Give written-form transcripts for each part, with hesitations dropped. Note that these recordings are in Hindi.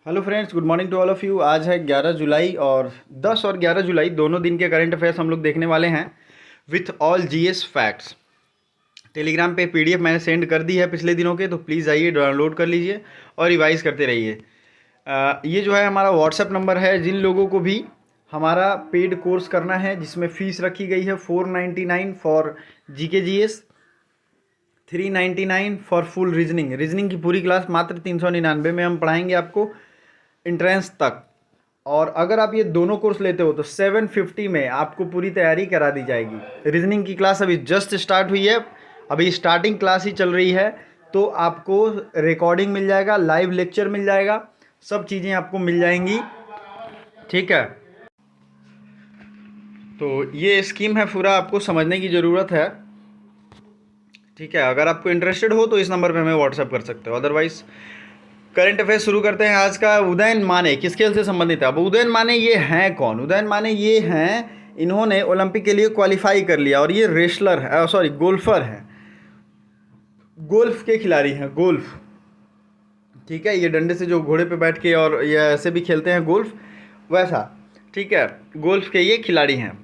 Hello friends, good morning to all of you. आज है 11 जुलाई और 10 और 11 जुलाई दोनों दिन के करंट अफेयर्स हम लोग देखने वाले हैं with all GS facts. Telegram पे पीडीएफ मैंने सेंड कर दी है पिछले दिनों के, तो प्लीज़ आइए डाउनलोड कर लीजिए और रिवाइज करते रहिए। ये जो है हमारा व्हाट्सएप नंबर है। जिन लोगों को भी हमारा पेड कोर्स करना है जिसमें फ़ीस रखी गई है 499 for GK GS, 399 for full reasoning की पूरी क्लास मात्र 399 में हम पढ़ाएंगे आपको इंट्रेंस तक। और अगर आप ये दोनों कोर्स लेते हो तो 750 में आपको पूरी तैयारी करा दी जाएगी। रीजनिंग की क्लास अभी जस्ट स्टार्ट हुई है, अभी स्टार्टिंग क्लास ही चल रही है, तो आपको रिकॉर्डिंग मिल जाएगा, लाइव लेक्चर मिल जाएगा, सब चीज़ें आपको मिल जाएंगी। ठीक है, तो ये स्कीम है, पूरा आपको समझने की ज़रूरत है। ठीक है, अगर आपको इंटरेस्टेड हो तो इस नंबर पे हमें व्हाट्सअप कर सकते हो। अदरवाइज करंट अफेयर शुरू करते हैं। आज का उदयन माने किस खेल से संबंधित है। अब उदयन माने ये हैं कौन? उदयन माने ये हैं, इन्होंने ओलंपिक के लिए क्वालिफाई कर लिया और ये रेसलर है, सॉरी गोल्फर हैं, गोल्फ के खिलाड़ी हैं, गोल्फ। ठीक है, ये डंडे से जो घोड़े पे बैठ के और ये ऐसे भी खेलते हैं गोल्फ, वैसा। ठीक है, गोल्फ के ये खिलाड़ी हैं।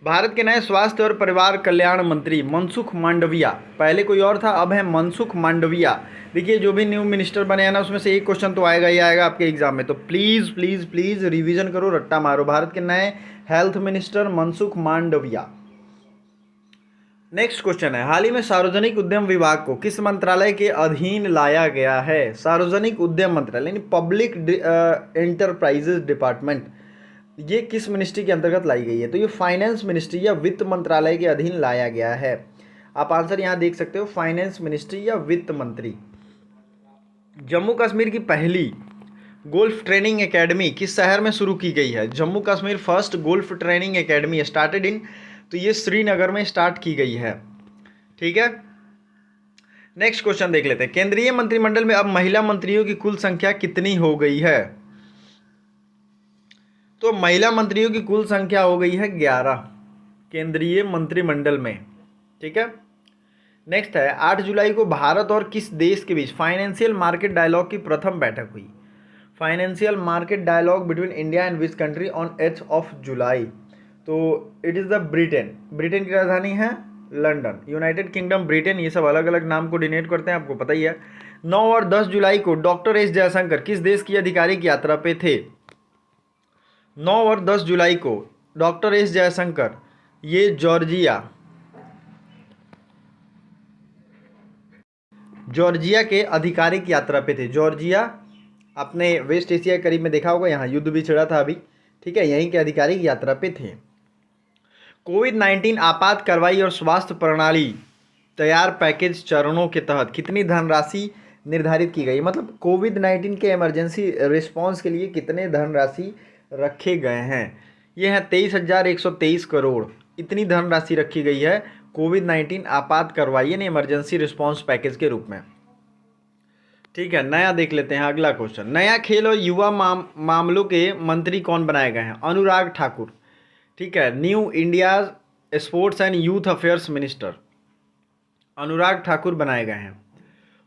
भारत के नए स्वास्थ्य और परिवार कल्याण मंत्री मनसुख मांडविया, पहले कोई और था, अब है मनसुख मांडविया। देखिए, जो भी न्यू मिनिस्टर बने हैं ना, उसमें से एक क्वेश्चन तो आएगा ही आएगा आपके एग्जाम में, तो प्लीज़ प्लीज़ प्लीज़ रिवीजन करो, रट्टा मारो। भारत के नए health minister Mansukh Mandaviya. Next question है, हाल ही में सार्वजनिक उद्यम विभाग को किस मंत्रालय के अधीन लाया गया है? सार्वजनिक उद्यम मंत्रालय यानी पब्लिक एंटरप्राइजेज डिपार्टमेंट, ये किस मिनिस्ट्री के अंतर्गत लाई गई है? तो ये फाइनेंस मिनिस्ट्री या वित्त मंत्रालय के अधीन लाया गया है। आप आंसर यहां देख सकते हो, फाइनेंस मिनिस्ट्री या वित्त मंत्री। जम्मू कश्मीर की पहली गोल्फ ट्रेनिंग एकेडमी किस शहर में शुरू की गई है? Jammu Kashmir first golf training academy started in, तो ये श्रीनगर में स्टार्ट की गई है। ठीक है, नेक्स्ट क्वेश्चन देख लेते हैं। केंद्रीय मंत्रिमंडल में अब महिला मंत्रियों की कुल संख्या कितनी हो गई है? तो महिला मंत्रियों की कुल संख्या हो गई है 11 केंद्रीय मंत्रिमंडल में। ठीक है, नेक्स्ट है, 8 जुलाई को भारत और किस देश के बीच फाइनेंशियल मार्केट डायलॉग की प्रथम बैठक हुई? Financial market dialogue between India and which country on 8 of July? तो it is the Britain. Britain की राजधानी है लंदन। यूनाइटेड किंगडम, ब्रिटेन, ये सब अलग अलग नाम को डिनोट करते हैं, आपको पता ही है। 9 और 10 जुलाई को डॉक्टर एस जयशंकर किस देश की आधिकारिक यात्रा पे थे? 9 और 10 जुलाई को डॉक्टर एस जयशंकर ये जॉर्जिया के आधिकारिक यात्रा पे थे। जॉर्जिया अपने वेस्ट एशिया के करीब में देखा होगा, यहाँ युद्ध भी छिड़ा था अभी। ठीक है, यहीं के आधिकारिक यात्रा पे थे। कोविड-19 आपात कार्रवाई और स्वास्थ्य प्रणाली तैयार पैकेज चरणों के तहत कितनी धनराशि निर्धारित की गई? मतलब कोविड-19 के इमरजेंसी रिस्पांस के लिए कितने धनराशि रखे गए हैं? ये है 23,123 करोड़, इतनी धनराशि रखी गई है कोविड-19 आपात कार्रवाई यानी इमरजेंसी रिस्पांस पैकेज के रूप में। ठीक है, नया देख लेते हैं अगला क्वेश्चन। नया खेल और युवा मामलों के मंत्री कौन बनाए गए हैं? अनुराग ठाकुर। ठीक है, new India sports and youth affairs minister Anurag Thakur बनाए गए हैं।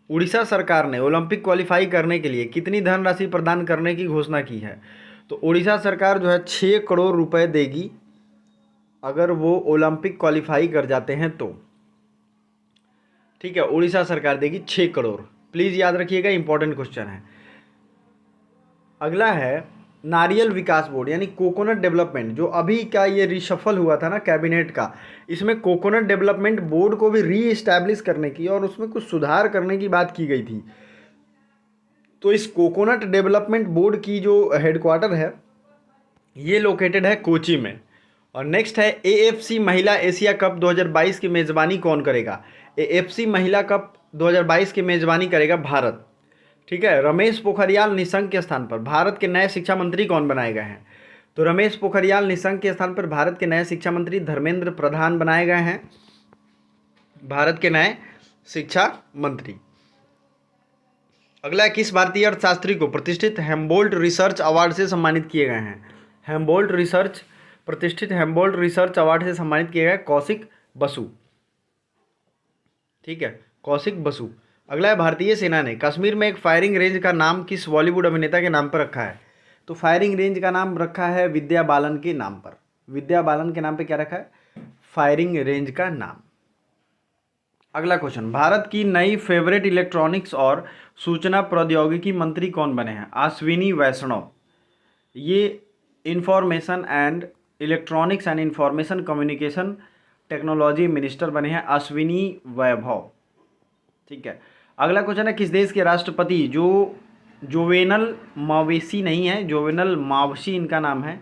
उड़ीसा सरकार ने ओलंपिक क्वालिफाई करने के लिए कितनी धनराशि प्रदान करने की घोषणा की है? तो उड़ीसा सरकार जो है 6 करोड़ रुपए देगी अगर वो ओलंपिक क्वालिफाई कर जाते हैं तो। ठीक है, उड़ीसा सरकार देगी 6 करोड़। प्लीज़ याद रखिएगा, इंपॉर्टेंट क्वेश्चन है। अगला है नारियल विकास बोर्ड यानी कोकोनट डेवलपमेंट, जो अभी का ये रिशफल हुआ था ना कैबिनेट का, इसमें कोकोनट डेवलपमेंट बोर्ड को भी री इस्टेब्लिश करने की और उसमें कुछ सुधार करने की बात की गई थी। तो इस कोकोनट डेवलपमेंट बोर्ड की जो हेडक्वार्टर है ये लोकेटेड है कोची में। और नेक्स्ट है, एएफसी महिला एशिया कप 2022 की मेज़बानी कौन करेगा? एएफसी महिला कप 2022 की मेज़बानी करेगा भारत। ठीक है, रमेश पोखरियाल निशंक के स्थान पर भारत के नए शिक्षा मंत्री कौन बनाए गए हैं? तो रमेश पोखरियाल निशंक के स्थान पर भारत के नए शिक्षा मंत्री धर्मेंद्र प्रधान बनाए गए हैं, भारत के नए शिक्षा मंत्री। अगला, किस भारतीय अर्थशास्त्री को प्रतिष्ठित हेम्बोल्ट रिसर्च अवार्ड से सम्मानित किए गए हैं? प्रतिष्ठित हेम्बोल्ट रिसर्च अवार्ड से सम्मानित किए गए कौशिक बसु। ठीक है, कौशिक बसु अगला है, भारतीय सेना ने कश्मीर में एक फायरिंग रेंज का नाम किस बॉलीवुड अभिनेता के नाम पर रखा है? तो फायरिंग रेंज का नाम रखा है विद्या बालन के नाम पर। विद्या बालन के नाम पे क्या रखा है? फायरिंग रेंज का नाम। अगला क्वेश्चन, भारत की नई फेवरेट इलेक्ट्रॉनिक्स और सूचना प्रौद्योगिकी मंत्री कौन बने हैं? अश्विनी वैष्णव। ये information and electronics and information communication technology minister बने हैं अश्विनी वैभव। ठीक है। अगला क्वेश्चन है, किस देश के राष्ट्रपति जो जोवेनल मावेसी नहीं है, जोवेनल मावसी इनका नाम है,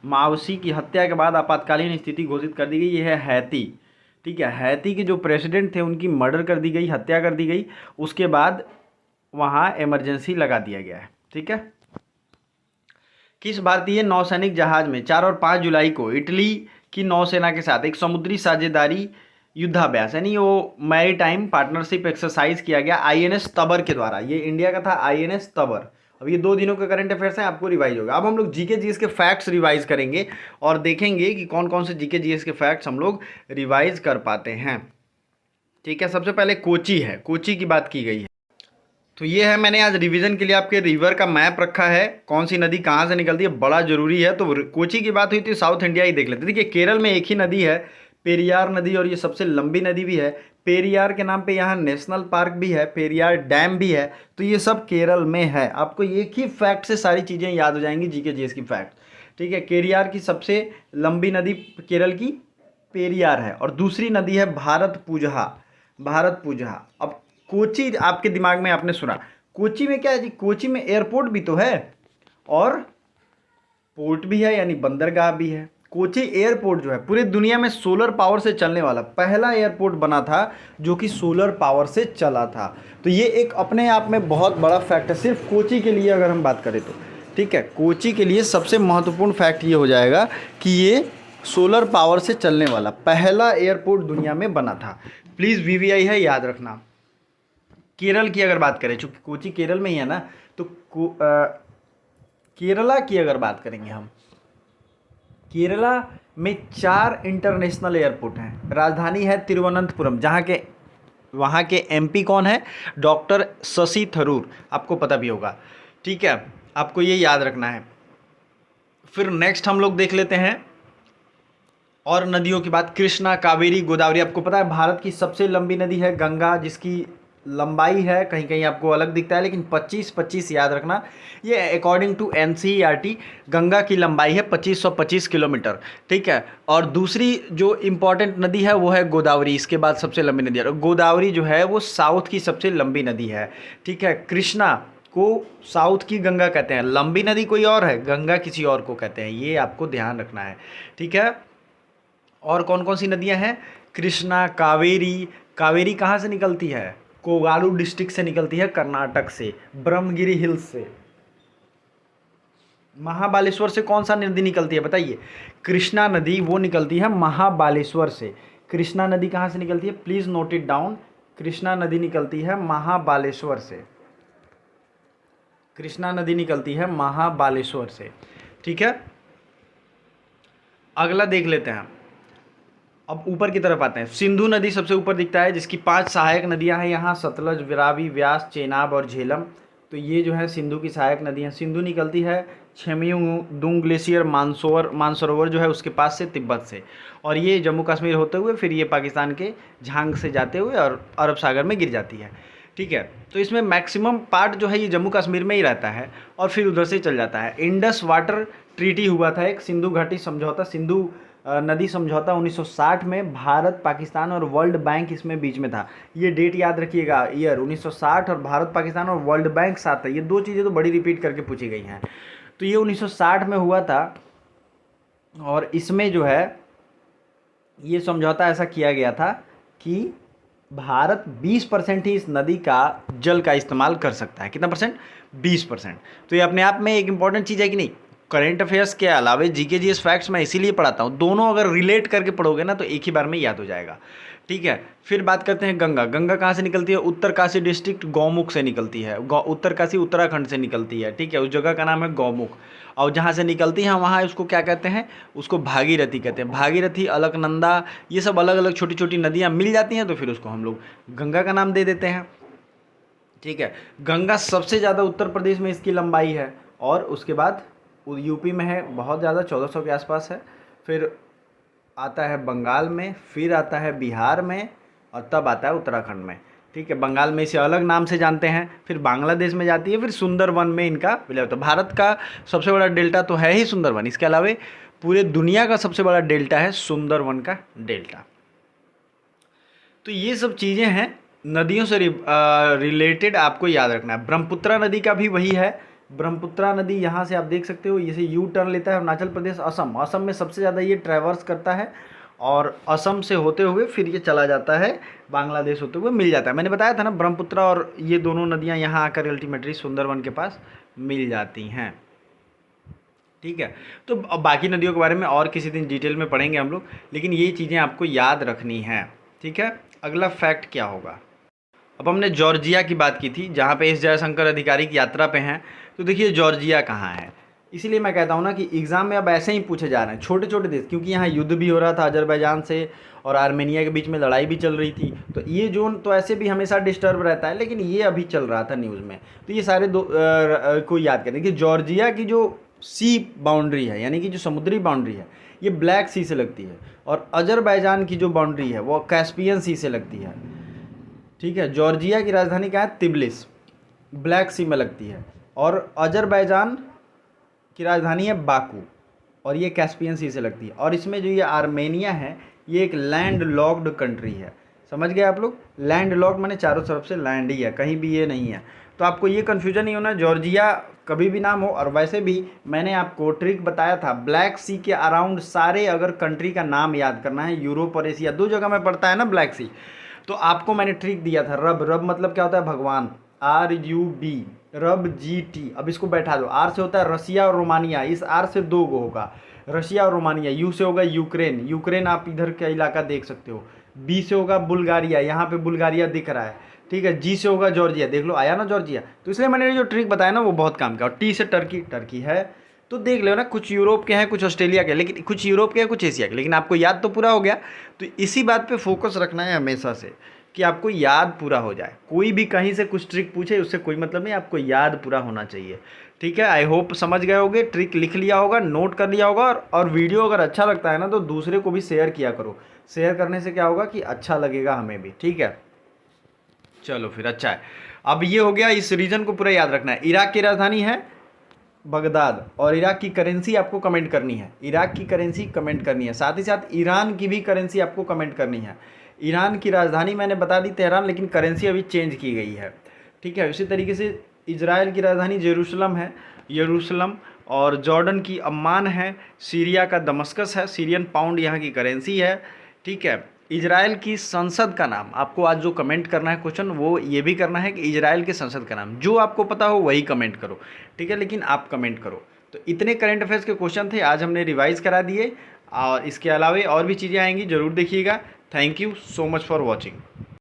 मावसी की हत्या के बाद आपातकालीन स्थिति घोषित कर दी गई? ये है हैती। ठीक है, हैती के जो प्रेसिडेंट थे उनकी मर्डर कर दी गई, हत्या कर दी गई, उसके बाद वहाँ इमरजेंसी लगा दिया गया है। ठीक है। किस भारतीय नौसैनिक जहाज में 4 और 5 जुलाई को इटली की नौसेना के साथ एक समुद्री साझेदारी युद्धाभ्यास यानी वो मैरीटाइम पार्टनरशिप एक्सरसाइज किया गया आईएनएस तबर के द्वारा? ये इंडिया का था आईएनएस तबर। अब ये 2 दिनों के करंट अफेयर्स हैं, आपको रिवाइज होगा। अब हम लोग जीके जीएस के फैक्ट्स रिवाइज करेंगे और देखेंगे कि कौन कौन से जीके जीएस के फैक्ट्स हम लोग रिवाइज कर पाते हैं। ठीक है। सबसे पहले कोची है, कोची की बात की गई है। तो ये है, मैंने आज रिवीजन के लिए आपके रिवर का मैप रखा है, कौन सी नदी कहाँ से निकलती है, बड़ा जरूरी है। तो कोची की बात हुई तो साउथ इंडिया ही देख लेते हैं। देखिए केरल में एक ही नदी है, पेरियार नदी, और ये सबसे लंबी नदी भी है। पेरियार के नाम पे यहाँ नेशनल पार्क भी है, पेरियार डैम भी है। तो ये सब केरल में है। आपको एक ही फैक्ट से सारी चीज़ें याद हो जाएंगी, जीके जीएस की फैक्ट। ठीक है। केरियार की सबसे लंबी नदी केरल की पेरियार है, और दूसरी नदी है भारतपुझा, भारतपुझा। अब कोची आपके दिमाग में आपने सुना, कोची में क्या है जी? कोची में एयरपोर्ट भी तो है और पोर्ट भी है, यानी बंदरगाह भी है। कोची एयरपोर्ट जो है पूरी दुनिया में सोलर पावर से चलने वाला पहला एयरपोर्ट बना था जो कि सोलर पावर से चला था। तो ये एक अपने आप में बहुत बड़ा फैक्ट है, सिर्फ कोची के लिए अगर हम बात करें तो। ठीक है, कोची के लिए सबसे महत्वपूर्ण फैक्ट ये हो जाएगा कि ये सोलर पावर से चलने वाला पहला एयरपोर्ट दुनिया में बना था। प्लीज़ वीवीआई है, याद रखना। केरल की अगर बात करें, चूँकि कोची केरल में ही है ना, तो केरला की अगर बात करेंगे हम, केरला में 4 इंटरनेशनल एयरपोर्ट हैं। राजधानी है तिरुवनंतपुरम, जहाँ के वहाँ के एमपी कौन है? डॉक्टर शशि थरूर, आपको पता भी होगा। ठीक है, आपको ये याद रखना है। फिर नेक्स्ट हम लोग देख लेते हैं और नदियों की बात, कृष्णा, कावेरी, गोदावरी। आपको पता है भारत की सबसे लंबी नदी है गंगा, जिसकी लंबाई है, कहीं कहीं आपको अलग दिखता है, लेकिन 25 याद रखना। ये अकॉर्डिंग टू एनसीईआरटी गंगा की लंबाई है 2525 किलोमीटर। ठीक है। और दूसरी जो इम्पॉर्टेंट नदी है वो है गोदावरी, इसके बाद सबसे लंबी नदी है। और गोदावरी जो है वो साउथ की सबसे लंबी नदी है। ठीक है। कृष्णा को साउथ की गंगा कहते हैं, लंबी नदी कोई और है, गंगा किसी और को कहते हैं, ये आपको ध्यान रखना है। ठीक है। और कौन कौन सी नदियां हैं? कृष्णा, कावेरी। कावेरी कहाँ से निकलती है? कोगालू डिस्ट्रिक्ट से निकलती है, कर्नाटक से, ब्रह्मगिरी हिल्स से। महाबालेश्वर से कौन सा नदी निकलती है बताइए? कृष्णा नदी, वो निकलती है महाबालेश्वर से। कृष्णा नदी कहाँ से निकलती है? Please note it down. Krishna नदी निकलती है महाबालेश्वर से। कृष्णा नदी निकलती है महाबालेश्वर से। ठीक है। अगला देख लेते हैं, अब ऊपर की तरफ आते हैं। सिंधु नदी सबसे ऊपर दिखता है, जिसकी 5 सहायक नदियां हैं यहाँ, सतलज, विरावी, व्यास, चेनाब और झेलम। तो ये जो है सिंधु की सहायक नदियां। सिंधु निकलती है छेमियुंगदुंग ग्लेशियर मानसरोवर जो है उसके पास से, तिब्बत से, और ये जम्मू कश्मीर होते हुए फिर ये पाकिस्तान के झांग से जाते हुए और अरब सागर में गिर जाती है। ठीक है। तो इसमें मैक्सिमम पार्ट जो है ये जम्मू कश्मीर में ही रहता है और फिर उधर से चल जाता है। इंडस वाटर ट्रीटी हुआ था एक, सिंधु घाटी समझौता, सिंधु नदी समझौता 1960 में, भारत, पाकिस्तान और वर्ल्ड बैंक इसमें बीच में था। ये डेट याद रखिएगा, ईयर 1960, और भारत, पाकिस्तान और वर्ल्ड बैंक साथ है। ये 2 चीज़ें तो बड़ी रिपीट करके पूछी गई हैं। तो ये 1960 में हुआ था, और इसमें जो है ये समझौता ऐसा किया गया था कि भारत 20% ही इस नदी का जल का इस्तेमाल कर सकता है। कितना परसेंट? 20%। तो ये अपने आप में एक इंपॉर्टेंट चीज़ है कि नहीं? करंट अफेयर्स के अलावे जीके जीएस फैक्ट्स मैं इसीलिए पढ़ाता हूँ, दोनों अगर रिलेट करके पढ़ोगे ना तो एक ही बार में याद हो जाएगा। ठीक है। फिर बात करते हैं गंगा। गंगा कहाँ से निकलती है? उत्तरकाशी डिस्ट्रिक्ट गौमुख से निकलती है। उत्तरकाशी उत्तराखंड से निकलती है। ठीक है। उस जगह का नाम है गौमुख, और जहाँ से निकलती है वहाँ उसको क्या कहते हैं? उसको भागीरथी कहते हैं। भागीरथी, अलकनंदा, ये सब अलग अलग छोटी छोटी नदियाँ मिल जाती हैं तो फिर उसको हम लोग गंगा का नाम दे देते हैं। ठीक है। गंगा सबसे ज़्यादा उत्तर प्रदेश में इसकी लंबाई है, और उसके बाद यूपी में है बहुत ज़्यादा, 1400 के आसपास है, फिर आता है बंगाल में, फिर आता है बिहार में, और तब आता है उत्तराखंड में। ठीक है, बंगाल में इसे अलग नाम से जानते हैं, फिर बांग्लादेश में जाती है, फिर सुंदरवन में इनका विलय होता है। भारत का सबसे बड़ा डेल्टा तो है ही सुंदरवन, इसके अलावा पूरे दुनिया का सबसे बड़ा डेल्टा है सुंदरवन का डेल्टा। तो ये सब चीज़ें हैं नदियों से रिलेटेड, आपको याद रखना है। ब्रह्मपुत्रा नदी का भी वही है। ब्रह्मपुत्रा नदी यहाँ से आप देख सकते हो, इसे यू टर्न लेता है अरुणाचल प्रदेश, असम में सबसे ज़्यादा ये ट्रैवर्स करता है, और असम से होते हुए फिर ये चला जाता है बांग्लादेश होते हुए मिल जाता है। मैंने बताया था ना, ब्रह्मपुत्रा और ये दोनों नदियाँ यहाँ आकर अल्टीमेटली सुंदरवन के पास मिल जाती हैं। ठीक है, तो अब बाकी नदियों के बारे में और किसी दिन डिटेल में पढ़ेंगे हम लोग, लेकिन ये चीज़ें आपको याद रखनी हैं। ठीक है, अगला फैक्ट क्या होगा। अब हमने जॉर्जिया की बात की थी, जहाँ पे एस जयशंकर अधिकारी की यात्रा पे हैं। तो देखिए जॉर्जिया कहाँ है, इसीलिए मैं कहता हूँ ना कि एग्ज़ाम में अब ऐसे ही पूछे जा रहे हैं छोटे छोटे देश, क्योंकि यहाँ युद्ध भी हो रहा था अजरबैजान से, और आर्मेनिया के बीच में लड़ाई भी चल रही थी। तो ये जोन तो ऐसे भी हमेशा डिस्टर्ब रहता है, लेकिन ये अभी चल रहा था न्यूज़ में, तो ये सारे को याद करें कि जॉर्जिया की जो सी बाउंड्री है, यानी कि जो समुद्री बाउंड्री है, ये ब्लैक सी से लगती है, और अजरबैजान की जो बाउंड्री है वो कैस्पियन सी से लगती है। ठीक है, जॉर्जिया की राजधानी क्या है, तिब्लिस, ब्लैक सी में लगती है, और अजरबैजान की राजधानी है बाकू, और ये कैस्पियन सी से लगती है। और इसमें जो ये आर्मेनिया है, ये एक लैंड लॉक्ड कंट्री है। समझ गए आप लोग, लैंड लॉक्ड माने चारों तरफ से लैंड ही है, कहीं भी ये नहीं है। तो आपको ये कन्फ्यूजन नहीं होना, जॉर्जिया कभी भी नाम हो। और वैसे भी मैंने आपको ट्रिक बताया था, ब्लैक सी के अराउंड सारे अगर कंट्री का नाम याद करना है, यूरोप और एशिया दो जगह में पड़ता है ना ब्लैक सी, तो आपको मैंने ट्रिक दिया था, रब मतलब क्या होता है भगवान, RUB, रब GT। अब इसको बैठा दो, आर से होता है रसिया और रोमानिया, इस आर से दो गो होगा, रशिया और रोमानिया। यू से होगा यूक्रेन आप इधर का इलाका देख सकते हो। बी से होगा बुल्गारिया, यहाँ पे बुल्गारिया दिख रहा है। ठीक है, जी से होगा जॉर्जिया, देख लो आया ना जॉर्जिया। तो इसलिए मैंने जो ट्रिक बताया ना वो बहुत काम का। और टी से टर्की है, तो देख लो ना, कुछ यूरोप के हैं, कुछ ऑस्ट्रेलिया के, लेकिन कुछ यूरोप के हैं, कुछ एशिया के, लेकिन आपको याद तो पूरा हो गया। तो इसी बात पे फोकस रखना है हमेशा से, कि आपको याद पूरा हो जाए। कोई भी कहीं से कुछ ट्रिक पूछे उससे कोई मतलब नहीं, आपको याद पूरा होना चाहिए। ठीक है, आई होप समझ गए होगे, ट्रिक लिख लिया होगा, नोट कर लिया होगा। और वीडियो अगर अच्छा लगता है ना तो दूसरे को भी शेयर किया करो। शेयर करने से क्या होगा कि अच्छा लगेगा हमें भी। ठीक है, चलो फिर अच्छा है। अब ये हो गया, इस रीजन को पूरा याद रखना है। इराक की राजधानी है बगदाद, और इराक की करेंसी आपको कमेंट करनी है, इराक की करेंसी कमेंट करनी है। साथ ही साथ ईरान की भी करेंसी आपको कमेंट करनी है। ईरान की राजधानी मैंने बता दी तेहरान, लेकिन करेंसी अभी चेंज की गई है। ठीक है, उसी तरीके से इजराइल की राजधानी जेरूशलम है, यरूशलम। और जॉर्डन की अम्मान है, सीरिया का दमस्कस है, सीरियन पाउंड यहाँ की करेंसी है। ठीक है, इजराइल की संसद का नाम आपको आज जो कमेंट करना है क्वेश्चन, वो ये भी करना है कि इजराइल के संसद का नाम, जो आपको पता हो वही कमेंट करो। ठीक है, लेकिन आप कमेंट करो। तो इतने करंट अफेयर्स के क्वेश्चन थे, आज हमने रिवाइज करा दिए, और इसके अलावा और भी चीज़ें आएंगी, ज़रूर देखिएगा। Thank you so much for watching.